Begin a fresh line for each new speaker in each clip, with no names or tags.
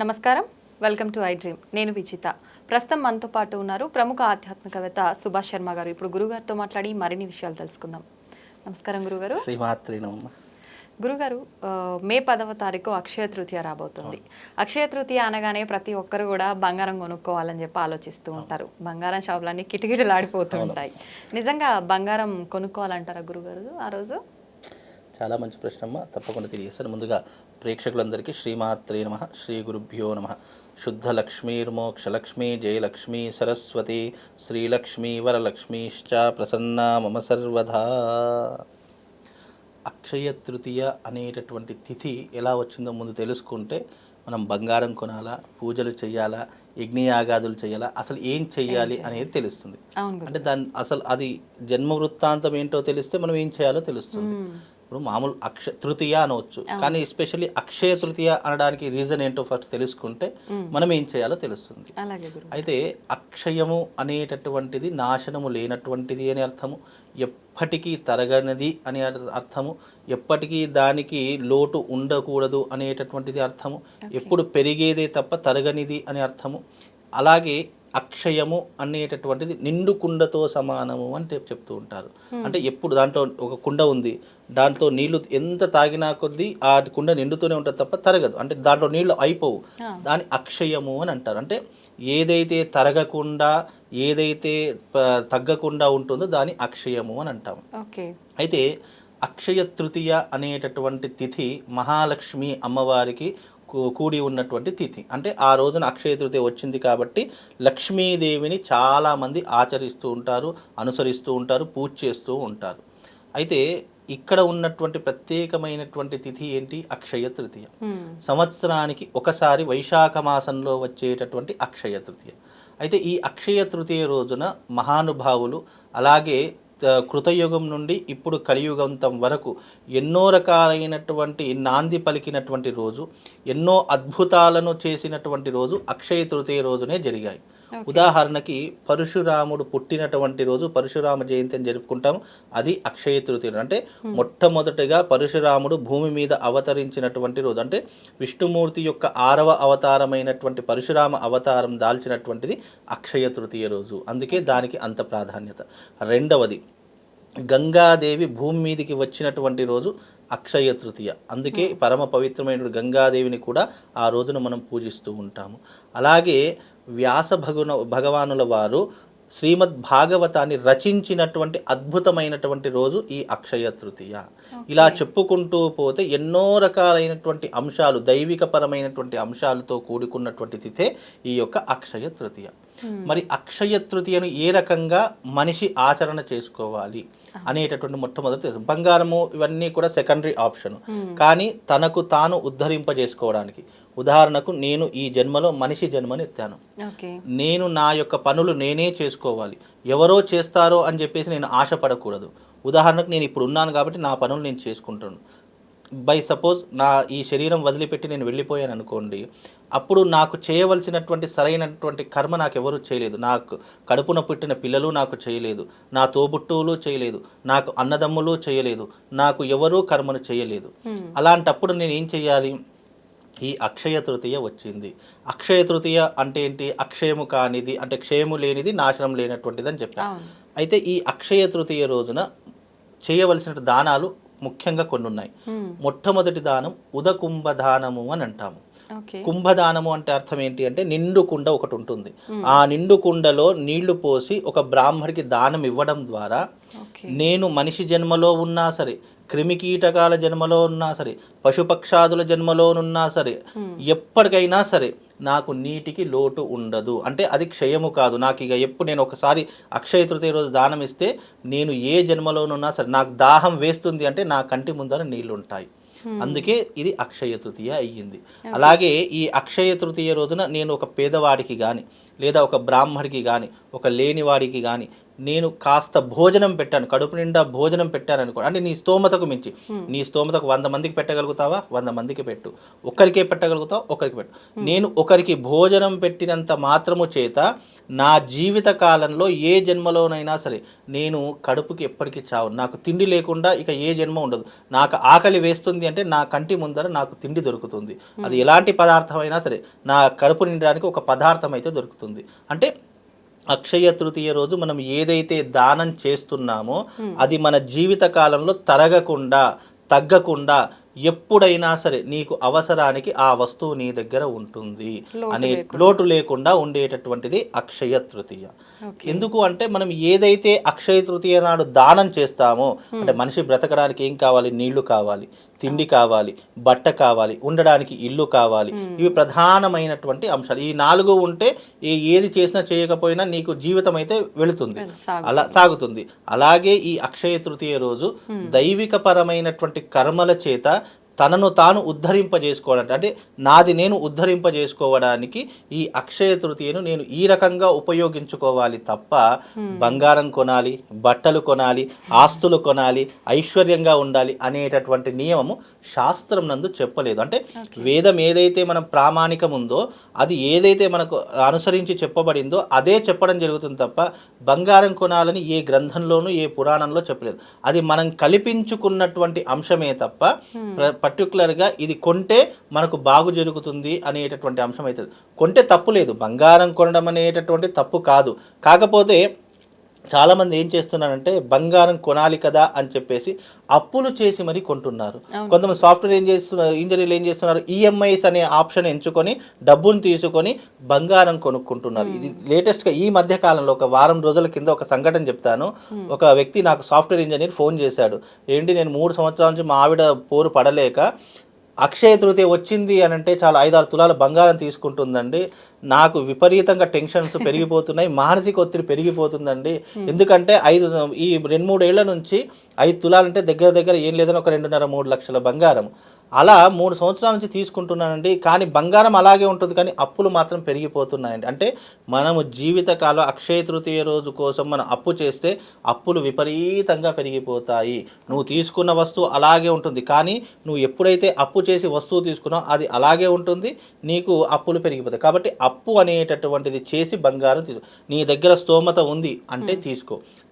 నమస్కారం, welcome to I dream. నేను విజిత. ప్రస్తుతం మనతో పాటు ఉన్నారు ప్రముఖ ఆధ్యాత్మికవేత్త సుభాష్ శర్మ గారు. ఇప్పుడు గురుగారితో మాట్లాడి మరిన్ని విషయాలు తెలుసుకుందాం. నమస్కారం గురుగారు.
శ్రీమాత్రి నమః.
గురుగారు, మే 10వ తారీఖు అక్షయ తృతీయ రాబోతుంది. అక్షయ తృతీయ అనగానే ప్రతి ఒక్కరు కూడా బంగారం కొనుక్కోవాలని చెప్పి ఆలోచిస్తూ ఉంటారు. బంగారం షాపులన్నీ కిటకిటలాడిపోతూ ఉంటాయి. నిజంగా బంగారం కొనుక్కోవాలంటారా గురుగారు ఆ రోజు?
చాలా మంచి ప్రశ్న అమ్మ, తప్పకుండా తెలియజేస్తాను. ముందుగా ప్రేక్షకులందరికీ శ్రీమాత్రే నమః, శ్రీ గురుభ్యో నమః. శుద్ధ లక్ష్మీర్మోక్షలక్ష్మీ జయలక్ష్మీ సరస్వతి శ్రీలక్ష్మీ వరలక్ష్మీశ్చ ప్రసన్నా మమ సర్వదా. అక్షయ తృతీయ అనేటటువంటి తిథి ఎలా వచ్చిందో ముందు తెలుసుకుంటే మనం బంగారం కొనాలా, పూజలు చేయాలా, యజ్ఞయాగాదులు చేయాలా, అసలు ఏం చెయ్యాలి అనేది తెలుస్తుంది. అంటే దాని అసలు అది జన్మ వృత్తాంతం ఏంటో తెలిస్తే మనం ఏం చేయాలో తెలుస్తుంది. ఇప్పుడు మామూలు తృతీయ అనవచ్చు, కానీ ఎస్పెషల్లీ అక్షయ తృతీయ అనడానికి రీజన్ ఏంటో ఫస్ట్ తెలుసుకుంటే మనం ఏం చేయాలో తెలుస్తుంది. అయితే అక్షయము అనేటటువంటిది నాశనము లేనటువంటిది అని అర్థము, ఎప్పటికీ తరగనిది అని అర్థము, ఎప్పటికీ దానికి లోటు ఉండకూడదు అనేటటువంటిది అర్థము, ఎప్పుడు పెరిగేదే తప్ప తరగనిది అని అర్థము. అలాగే అక్షయము అనేటటువంటిది నిండు కుండతో సమానము అని చెప్తూ ఉంటారు. అంటే ఎప్పుడు దాంట్లో ఒక కుండ ఉంది, దాంట్లో నీళ్లు ఎంత తాగినా కొద్దీ ఆ కుండ నిండుతూనే ఉంటుంది తప్ప తరగదు, అంటే దాంట్లో నీళ్లు అయిపోవు. దాని అక్షయము అని అంటారు. అంటే ఏదైతే తరగకుండా, ఏదైతే తగ్గకుండా ఉంటుందో దాని అక్షయము అని అంటాము. అయితే అక్షయ తృతీయ అనేటటువంటి తిథి మహాలక్ష్మి అమ్మవారికి కూడి ఉన్నటువంటి తిథి. అంటే ఆ రోజున అక్షయ తృతీయ వచ్చింది కాబట్టి లక్ష్మీదేవిని చాలామంది ఆచరిస్తూ ఉంటారు, అనుసరిస్తూ ఉంటారు, పూజ చేస్తూ ఉంటారు. అయితే ఇక్కడ ఉన్నటువంటి ప్రత్యేకమైనటువంటి తిథి ఏంటి? అక్షయ తృతీయ. సంవత్సరానికి ఒకసారి వైశాఖ మాసంలో వచ్చేటటువంటి అక్షయ తృతీయ. అయితే ఈ అక్షయ తృతీయ రోజున మహానుభావులు, అలాగే కృతయుగం నుండి ఇప్పుడు కలియుగంతం వరకు ఎన్నో రకాలైనటువంటి నాంది పలికినటువంటి రోజు, ఎన్నో అద్భుతాలను చేసినటువంటి రోజు అక్షయ తృతీయ రోజునే జరిగాయి. ఉదాహరణకి పరశురాముడు పుట్టినటువంటి రోజు పరశురామ జయంతి అని జరుపుకుంటాం, అది అక్షయ తృతీయ. అంటే మొట్టమొదటిగా పరశురాముడు భూమి మీద అవతరించినటువంటి రోజు, అంటే విష్ణుమూర్తి యొక్క 6వ అవతారమైనటువంటి పరశురామ అవతారం దాల్చినటువంటిది అక్షయ తృతీయ రోజు. అందుకే దానికి అంత ప్రాధాన్యత. రెండవది, గంగాదేవి భూమి మీదకి వచ్చినటువంటి రోజు అక్షయ తృతీయ. అందుకే పరమ పవిత్రమైన గంగాదేవిని కూడా ఆ రోజున మనం పూజిస్తూ ఉంటాము. అలాగే వ్యాస భగవానుల వారు శ్రీమద్ భాగవతాన్ని రచించినటువంటి అద్భుతమైనటువంటి రోజు ఈ అక్షయ తృతీయ. ఇలా చెప్పుకుంటూ పోతే ఎన్నో రకాలైనటువంటి అంశాలు, దైవిక పరమైనటువంటి అంశాలతో కూడుకున్నటువంటి తిథే ఈ యొక్క అక్షయ తృతీయ. మరి అక్షయ తృతీయను ఏ రకంగా మనిషి ఆచరణ చేసుకోవాలి అనేటటువంటి మొట్టమొదటి, బంగారము ఇవన్నీ కూడా సెకండరీ ఆప్షన్, కానీ తనకు తాను ఉద్ధరింపజేసుకోవడానికి, ఉదాహరణకు నేను ఈ జన్మలో మనిషి జన్మని ఎత్తాను, నేను నా యొక్క పనులు నేనే చేసుకోవాలి, ఎవరో చేస్తారో అని చెప్పేసి నేను ఆశపడకూడదు. ఉదాహరణకు నేను ఇప్పుడు ఉన్నాను కాబట్టి నా పనులు నేను చేసుకుంటాను. బై సపోజ్ నా ఈ శరీరం వదిలిపెట్టి నేను వెళ్ళిపోయాను అనుకోండి, అప్పుడు నాకు చేయవలసినటువంటి సరైనటువంటి కర్మ నాకు ఎవరు చేయలేదు, నాకు కడుపున పుట్టిన పిల్లలు నాకు చేయలేదు, నా తోబుట్టువులు చేయలేదు, నాకు అన్నదమ్ములు చేయలేదు, నాకు ఎవరూ కర్మను చేయలేదు. అలాంటప్పుడు నేను ఏం చేయాలి? ఈ అక్షయ తృతీయ వచ్చింది. అక్షయ తృతీయ అంటే ఏంటి? అక్షయము కానిది, అంటే క్షయము లేనిది, నాశనం లేనటువంటిది అని చెప్పాను. అయితే ఈ అక్షయ తృతీయ రోజున చేయవలసిన దానాలు ముఖ్యంగా కొన్ని ఉన్నాయి. మొట్టమొదటి దానం ఉదకుంభదానము అని అంటాము. కుంభదానము అంటే అర్థం ఏంటి అంటే, నిండు కుండ ఒకటి ఉంటుంది, ఆ నిండు కుండలో నీళ్లు పోసి ఒక బ్రాహ్మడికి దానం ఇవ్వడం ద్వారా, నేను మనిషి జన్మలో ఉన్నా సరే, క్రిమికీటకాల జన్మలో ఉన్నా సరే, పశుపక్షాదుల జన్మలోనున్నా సరే, ఎప్పటికైనా సరే నాకు నీటికి లోటు ఉండదు. అంటే అది క్షయము కాదు. నాకు ఇక ఎప్పుడు నేను ఒకసారి అక్షయ తృతీయ రోజు దానం ఇస్తే, నేను ఏ జన్మలోనున్నా సరే నాకు దాహం వేస్తుంది అంటే నా కంటి ముందర నీళ్లు ఉంటాయి. అందుకే ఇది అక్షయ తృతీయ అయ్యింది. అలాగే ఈ అక్షయ తృతీయ రోజున నేను ఒక పేదవాడికి కానీ, లేదా ఒక బ్రాహ్మడికి కానీ, ఒక లేనివాడికి కానీ నేను కాస్త భోజనం పెట్టాను, కడుపు నిండా భోజనం పెట్టాను అనుకో, అంటే నీ స్తోమతకు మించి, నీ స్తోమతకు 100 మందికి పెట్టగలుగుతావా, 100 మందికి పెట్టు. ఒక్కరికే పెట్టగలుగుతావు, ఒకరికి పెట్టు. నేను ఒకరికి భోజనం పెట్టినంత మాత్రము చేత నా జీవిత కాలంలో ఏ జన్మలోనైనా సరే నేను కడుపుకి ఎప్పటికీ చావు, నాకు తిండి లేకుండా ఇక ఏ జన్మ ఉండదు. నాకు ఆకలి వేస్తుంది అంటే నా కంటి ముందర నాకు తిండి దొరుకుతుంది. అది ఎలాంటి పదార్థం అయినా సరే నా కడుపు నిండడానికి ఒక పదార్థం అయితే దొరుకుతుంది. అంటే అక్షయ తృతీయ రోజు మనం ఏదైతే దానం చేస్తున్నామో అది మన జీవిత కాలంలో తరగకుండా, తగ్గకుండా, ఎప్పుడైనా సరే నీకు అవసరానికి ఆ వస్తువు నీ దగ్గర ఉంటుంది అనే లోటు లేకుండా ఉండేటటువంటిది అక్షయ తృతీయ. ఎందుకు అంటే మనం ఏదైతే అక్షయ తృతీయ నాడు దానం చేస్తామో, అంటే మనిషి బ్రతకడానికి ఏం కావాలి, నీళ్లు కావాలి, తిండి కావాలి, బట్ట కావాలి, ఉండడానికి ఇల్లు కావాలి. ఇవి ప్రధానమైనటువంటి అంశాలు. ఈ 4 ఉంటే ఏది చేసినా చేయకపోయినా నీకు జీవితం అయితే వెళుతుంది, అలా సాగుతుంది. అలాగే ఈ అక్షయ తృతీయ రోజు దైవిక పరమైనటువంటి కర్మల చేత తనను తాను ఉద్ధరింపజేసుకోవడానికి, అంటే నాది నేను ఉద్ధరింపజేసుకోవడానికి ఈ అక్షయ తృతీయను నేను ఈ రకంగా ఉపయోగించుకోవాలి తప్ప బంగారం కొనాలి, బట్టలు కొనాలి, ఆస్తులు కొనాలి, ఐశ్వర్యంగా ఉండాలి అనేటటువంటి నియమము శాస్త్రం నందు చెప్పలేదు. అంటే వేదం ఏదైతే మనం ప్రామాణికం ఉందో, అది ఏదైతే మనకు అనుసరించి చెప్పబడిందో అదే చెప్పడం జరుగుతుంది తప్ప బంగారం కొనాలని ఏ గ్రంథంలోనూ ఏ పురాణంలో చెప్పలేదు. అది మనం కల్పించుకున్నటువంటి అంశమే తప్ప పర్టికులర్గా ఇది కొంటే మనకు బాగు జరుగుతుంది అనేటటువంటి అంశం అవుతుంది. కొంటే తప్పు లేదు, బంగారం కొనడం అనేటటువంటి తప్పు కాదు. కాకపోతే చాలామంది ఏం చేస్తున్నారంటే బంగారం కొనాలి కదా అని చెప్పేసి అప్పులు చేసి మరీ కొంటున్నారు. కొంతమంది సాఫ్ట్వేర్ ఇంజనీర్లు ఏం చేస్తున్నారు, ఈఎంఐస్ అనే ఆప్షన్ ఎంచుకొని డబ్బును తీసుకొని బంగారం కొనుక్కుంటున్నారు. ఇది లేటెస్ట్గా ఈ మధ్య కాలంలో ఒక వారం రోజుల కింద ఒక సంఘటన చెప్తాను. ఒక వ్యక్తి నాకు సాఫ్ట్వేర్ ఇంజనీర్ ఫోన్ చేశాడు. ఏంటి, నేను 3 సంవత్సరాల నుంచి మా ఆవిడ పోరు పడలేక అక్షయ తృతీయ వచ్చింది అని అంటే చాలా 5-6 తులాల బంగారం తీసుకుంటుందండి. నాకు విపరీతంగా టెన్షన్స్ పెరిగిపోతున్నాయి, మానసిక ఒత్తిడి పెరిగిపోతుందండి. ఎందుకంటే ఈ 2-3 ఏళ్ల నుంచి 5 తులాలంటే దగ్గర దగ్గర ఏం లేదని ఒక 2.5-3 లక్షల బంగారం. అలా 3 సంవత్సరాల నుంచి తీసుకుంటున్నానండి. కానీ బంగారం అలాగే ఉంటుంది, కానీ అప్పులు మాత్రం పెరిగిపోతున్నాయండి. అంటే మనము జీవితకాలం అక్షయ తృతీయ రోజు కోసం మనం అప్పు చేస్తే అప్పులు విపరీతంగా పెరిగిపోతాయి. నువ్వు తీసుకున్న వస్తువు అలాగే ఉంటుంది, కానీ నువ్వు ఎప్పుడైతే అప్పు చేసి వస్తువు తీసుకున్నావు అది అలాగే ఉంటుంది, నీకు అప్పులు పెరిగిపోతాయి. కాబట్టి అప్పు అనేటటువంటిది చేసి బంగారం నీ దగ్గర స్తోమత ఉంది అంటే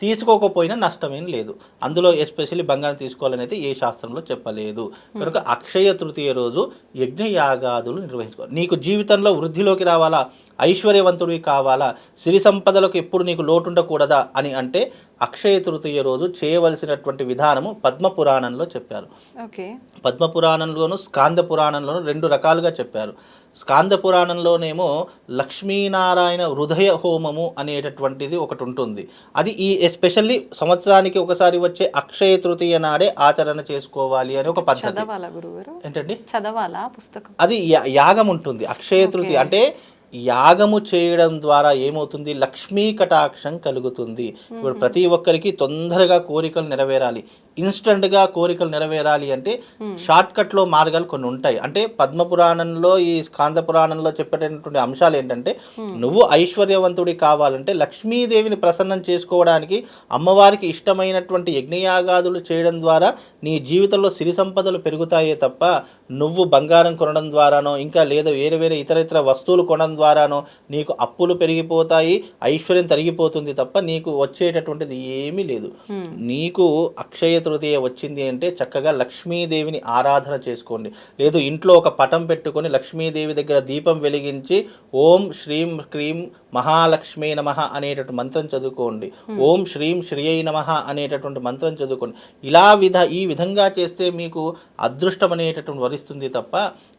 తీసుకోకపోయినా నష్టమేం లేదు. అందులో ఎస్పెషల్లీ బంగారం తీసుకోవాలనేది ఏ శాస్త్రంలో చెప్పలేదు. కనుక అక్షయ తృతీయ రోజు యజ్ఞయాగాదులు నిర్వహించుకోవాలి. నీకు జీవితంలో వృద్ధిలోకి రావాలా, ఐశ్వర్యవంతుడివి కావాలా, సిరి సంపదలకు ఎప్పుడు నీకు లోటు ఉండకూడదా అని అంటే అక్షయ తృతీయ రోజు చేయవలసినటువంటి విధానము పద్మపురాణంలో చెప్పారు. పద్మపురాణంలోను స్కాంద పురాణంలోను 2 రకాలుగా చెప్పారు. స్కాంద పురాణంలోనేమో లక్ష్మీనారాయణ హృదయ హోమము అనేటటువంటిది ఒకటి ఉంటుంది. అది ఈ ఎస్పెషల్లీ సంవత్సరానికి ఒకసారి వచ్చే అక్షయ తృతీయ నాడే ఆచరణ చేసుకోవాలి అని ఒక పద్ధతి. ఏంటండి,
చదవాలా పుస్తకం?
అది యాగం ఉంటుంది. అక్షయ తృతీయ అంటే యాగము చేయడం ద్వారా ఏమవుతుంది, లక్ష్మీ కటాక్షం కలుగుతుంది. ఇప్పుడు ప్రతి ఒక్కరికి తొందరగా కోరికలు నెరవేరాలి, ఇన్స్టంట్గా కోరికలు నెరవేరాలి అంటే షార్ట్ కట్లో మార్గాలు కొన్ని ఉంటాయి. అంటే పద్మపురాణంలో ఈ స్కాంద పురాణంలో చెప్పేటటువంటి అంశాలు ఏంటంటే, నువ్వు ఐశ్వర్యవంతుడి కావాలంటే లక్ష్మీదేవిని ప్రసన్నం చేసుకోవడానికి అమ్మవారికి ఇష్టమైనటువంటి యజ్ఞయాగాదులు చేయడం ద్వారా నీ జీవితంలో సిరి సంపదలు పెరుగుతాయే తప్ప నువ్వు బంగారం కొనడం ద్వారానో ఇంకా లేదా వేరే ఇతర వస్తువులు కొనడం ద్వారానో నీకు అప్పులు పెరిగిపోతాయి, ఐశ్వర్యం తరిగిపోతుంది తప్ప నీకు వచ్చేటటువంటిది ఏమీ లేదు. నీకు అక్షయ తృతీయ వచ్చింది అంటే చక్కగా లక్ష్మీదేవిని ఆరాధన చేసుకోండి. లేదు ఇంట్లో ఒక పటం పెట్టుకొని లక్ష్మీదేవి దగ్గర దీపం వెలిగించి ఓం శ్రీం క్రీం మహాలక్ష్మీ నమః అనేటటువంటి మంత్రం చదువుకోండి. ఓం శ్రీం శ్రీయై నమః అనేటటువంటి మంత్రం చదువుకోండి. ఈ విధంగా చేస్తే మీకు అదృష్టం అనేటటువంటి వరిస్తుంది తప్ప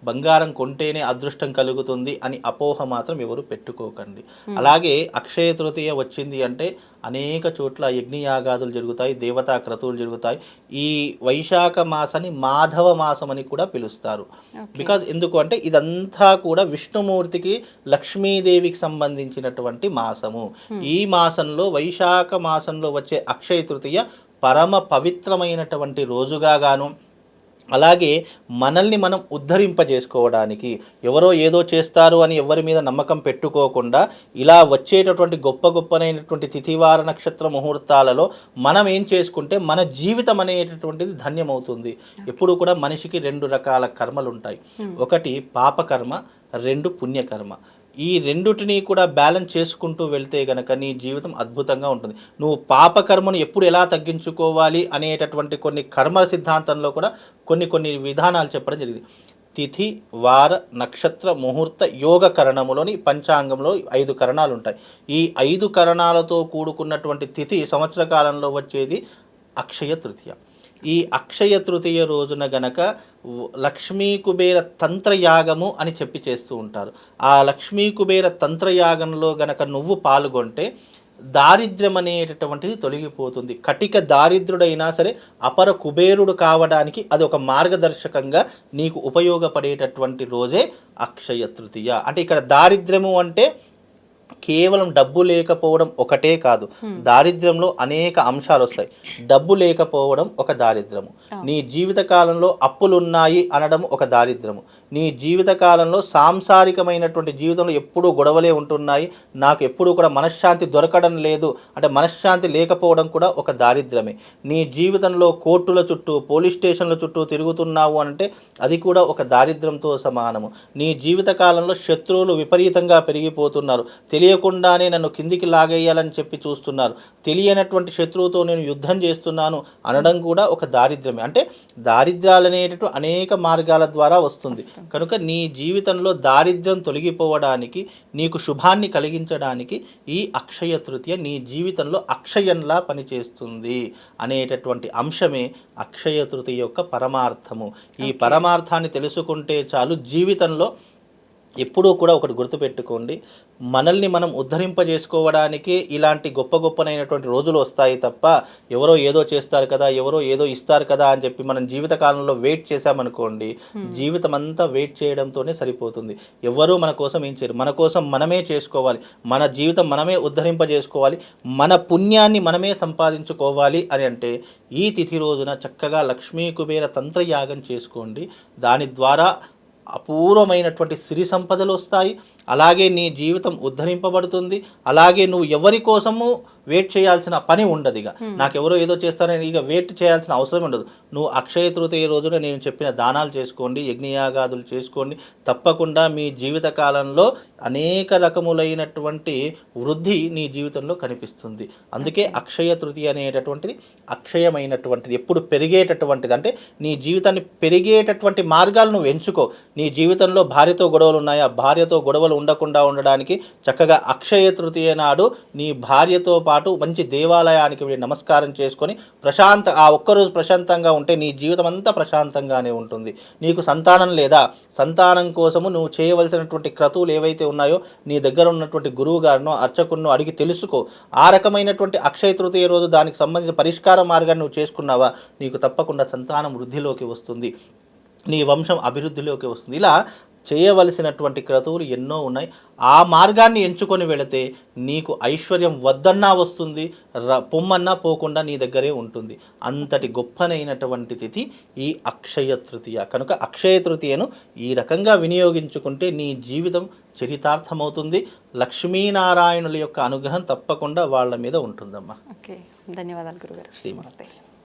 బంగారం కొంటేనే అదృష్టం కలుగుతుంది అని అపోహ మాత్రం ఎవరు పెట్టుకోకండి. అలాగే అక్షయ తృతీయ వచ్చింది అంటే అనేక చోట్ల యజ్ఞయాగాదులు జరుగుతాయి, దేవతా క్రతువులు జరుగుతాయి. ఈ వైశాఖ మాసాన్ని మాధవ మాసం అని కూడా పిలుస్తారు. బికాజ్ ఎందుకు అంటే ఇదంతా కూడా విష్ణుమూర్తికి లక్ష్మీదేవికి సంబంధించినటువంటి మాసము. ఈ మాసంలో వైశాఖ మాసంలో వచ్చే అక్షయ తృతీయ పరమ పవిత్రమైనటువంటి రోజుగా గాను అలాగే మనల్ని మనం ఉద్ధరింపజేసుకోవడానికి ఎవరో ఏదో చేస్తారు అని ఎవరి మీద నమ్మకం పెట్టుకోకుండా ఇలా వచ్చేటటువంటి గొప్పనైనటువంటి తిథివార నక్షత్ర ముహూర్తాలలో మనం ఏం చేసుకుంటే మన జీవితం అనేటటువంటిది ధన్యమవుతుంది. ఎప్పుడు కూడా మనిషికి 2 రకాల కర్మలు ఉంటాయి. ఒకటి పాపకర్మ, 2 పుణ్యకర్మ. ఈ రెండుటిని కూడా బ్యాలెన్స్ చేసుకుంటూ వెళ్తే గనక నీ జీవితం అద్భుతంగా ఉంటుంది. నువ్వు పాపకర్మను ఎప్పుడు ఎలా తగ్గించుకోవాలి అనేటటువంటి కొన్ని కర్మల సిద్ధాంతంలో కూడా కొన్ని విధానాలు చెప్పడం జరిగింది. తిథి, వార, నక్షత్ర, ముహూర్త, యోగ కరణములోని పంచాంగంలో 5 కరణాలు ఉంటాయి. ఈ 5 కరణాలతో కూడుకున్నటువంటి తిథి సంవత్సర కాలంలో వచ్చేది అక్షయ తృతీయ. ఈ అక్షయ తృతీయ రోజున గనక లక్ష్మీ కుబేర తంత్రయాగము అని చెప్పి చేస్తూ ఉంటారు. ఆ లక్ష్మీ కుబేర తంత్రయాగంలో గనక నువ్వు పాల్గొంటే దారిద్ర్యం అనేటటువంటిది తొలగిపోతుంది. కటిక దారిద్రుడైనా సరే అపర కుబేరుడు కావడానికి అది ఒక మార్గదర్శకంగా నీకు ఉపయోగపడేటటువంటి రోజే అక్షయ తృతీయ. అంటే ఇక్కడ దారిద్ర్యము అంటే కేవలం డబ్బు లేకపోవడం ఒకటే కాదు, దారిద్ర్యంలో అనేక అంశాలు వస్తాయి. డబ్బు లేకపోవడం ఒక దారిద్రము, నీ జీవిత కాలంలో అప్పులున్నాయి అనడం ఒక దారిద్రము, నీ జీవిత కాలంలో సాంసారికమైనటువంటి జీవితంలో ఎప్పుడూ గొడవలే ఉంటున్నాయి, నాకు ఎప్పుడూ కూడా మనశ్శాంతి దొరకడం లేదు అంటే మనశ్శాంతి లేకపోవడం కూడా ఒక దారిద్రమే. నీ జీవితంలో కోర్టుల చుట్టూ పోలీస్ స్టేషన్ల చుట్టూ తిరుగుతున్నావు అంటే అది కూడా ఒక దారిద్ర్యంతో సమానము. నీ జీవిత కాలంలో శత్రువులు విపరీతంగా పెరిగిపోతున్నారు, తెలియకుండానే నన్ను కిందికి లాగేయాలని చెప్పి చూస్తున్నారు, తెలియనటువంటి శత్రువుతో నేను యుద్ధం చేస్తున్నాను అనడం కూడా ఒక దారిద్ర్యమే. అంటే దారిద్ర్యాలు అనేటటువంటి అనేక మార్గాల ద్వారా వస్తుంది. కనుక నీ జీవితంలో దారిద్ర్యం తొలగిపోవడానికి, నీకు శుభాన్ని కలిగించడానికి ఈ అక్షయ తృతీయ నీ జీవితంలో అక్షయంలా పనిచేస్తుంది అనేటటువంటి అంశమే అక్షయ తృతీయ యొక్క పరమార్థము. ఈ పరమార్థాన్ని తెలుసుకుంటే చాలు. జీవితంలో ఎప్పుడూ కూడా ఒకటి గుర్తుపెట్టుకోండి, మనల్ని మనం ఉద్ధరింపజేసుకోవడానికి ఇలాంటి గొప్పనైనటువంటి రోజులు వస్తాయి తప్ప ఎవరో ఏదో చేస్తారు కదా, ఎవరో ఏదో ఇస్తారు కదా అని చెప్పి మనం జీవితకాలంలో వెయిట్ చేశామనుకోండి, జీవితం అంతా వెయిట్ చేయడంతోనే సరిపోతుంది. ఎవరూ మన కోసం ఏం చేయరు, మన కోసం మనమే చేసుకోవాలి, మన జీవితం మనమే ఉద్ధరింపజేసుకోవాలి, మన పుణ్యాన్ని మనమే సంపాదించుకోవాలి అని అంటే ఈ తిథి రోజున చక్కగా లక్ష్మీ కుబేర తంత్రయాగం చేసుకోండి. దాని ద్వారా అపూర్వమైనటువంటి సిరి సంపదలు వస్తాయి. అలాగే నీ జీవితం ఉద్ధరింపబడుతుంది. అలాగే నువ్వు ఎవరి కోసము వెయిట్ చేయాల్సిన పని ఉండదు. ఇక నాకెవరో ఏదో చేస్తారని ఇక వెయిట్ చేయాల్సిన అవసరం ఉండదు. నువ్వు అక్షయ తృతీయ రోజున నేను చెప్పిన దానాలు చేసుకోండి, యజ్ఞయాగాదులు చేసుకోండి. తప్పకుండా మీ జీవిత కాలంలో అనేక రకములైనటువంటి వృద్ధి నీ జీవితంలో కనిపిస్తుంది. అందుకే అక్షయ తృతీయ అనేటటువంటిది అక్షయమైనటువంటిది, ఎప్పుడు పెరిగేటటువంటిది. అంటే నీ జీవితాన్ని పెరిగేటటువంటి మార్గాలు నువ్వు ఎంచుకో. నీ జీవితంలో భార్యతో గొడవలు ఉన్నాయా, భార్యతో గొడవలు ఉండకుండా ఉండడానికి చక్కగా అక్షయ తృతీయ నాడు నీ భార్యతో పాటు మంచి దేవాలయానికి వెళ్ళి నమస్కారం చేసుకొని ఆ ఒక్కరోజు ప్రశాంతంగా ఉంటే నీ జీవితం అంతా ప్రశాంతంగానే ఉంటుంది. నీకు సంతానం లేదా, సంతానం కోసము నువ్వు చేయవలసినటువంటి క్రతువులు ఏవైతే ఉన్నాయో నీ దగ్గర ఉన్నటువంటి గురువు గారినో అర్చకున్నో అడిగి తెలుసుకో. ఆ రకమైనటువంటి అక్షయ తృతీయ రోజు దానికి సంబంధించిన పరిష్కార మార్గాన్ని నువ్వు చేసుకున్నావా, నీకు తప్పకుండా సంతానం వృద్ధిలోకి వస్తుంది, నీ వంశం అభివృద్ధిలోకి వస్తుంది. ఇలా చేయవలసినటువంటి క్రతువులు ఎన్నో ఉన్నాయి. ఆ మార్గాన్ని ఎంచుకొని వెళితే నీకు ఐశ్వర్యం వద్దన్నా వస్తుంది, పొమ్మన్నా పోకుండా నీ దగ్గరే ఉంటుంది. అంతటి గొప్పనైనటువంటి తిథి ఈ అక్షయ తృతీయ. కనుక అక్షయ తృతీయను ఈ రకంగా వినియోగించుకుంటే నీ జీవితం చరితార్థమవుతుంది. లక్ష్మీనారాయణుల యొక్క అనుగ్రహం తప్పకుండా వాళ్ళ మీద ఉంటుందమ్మా.
ఓకే, ధన్యవాదాలు గురుగారు.
శ్రీమస్తే.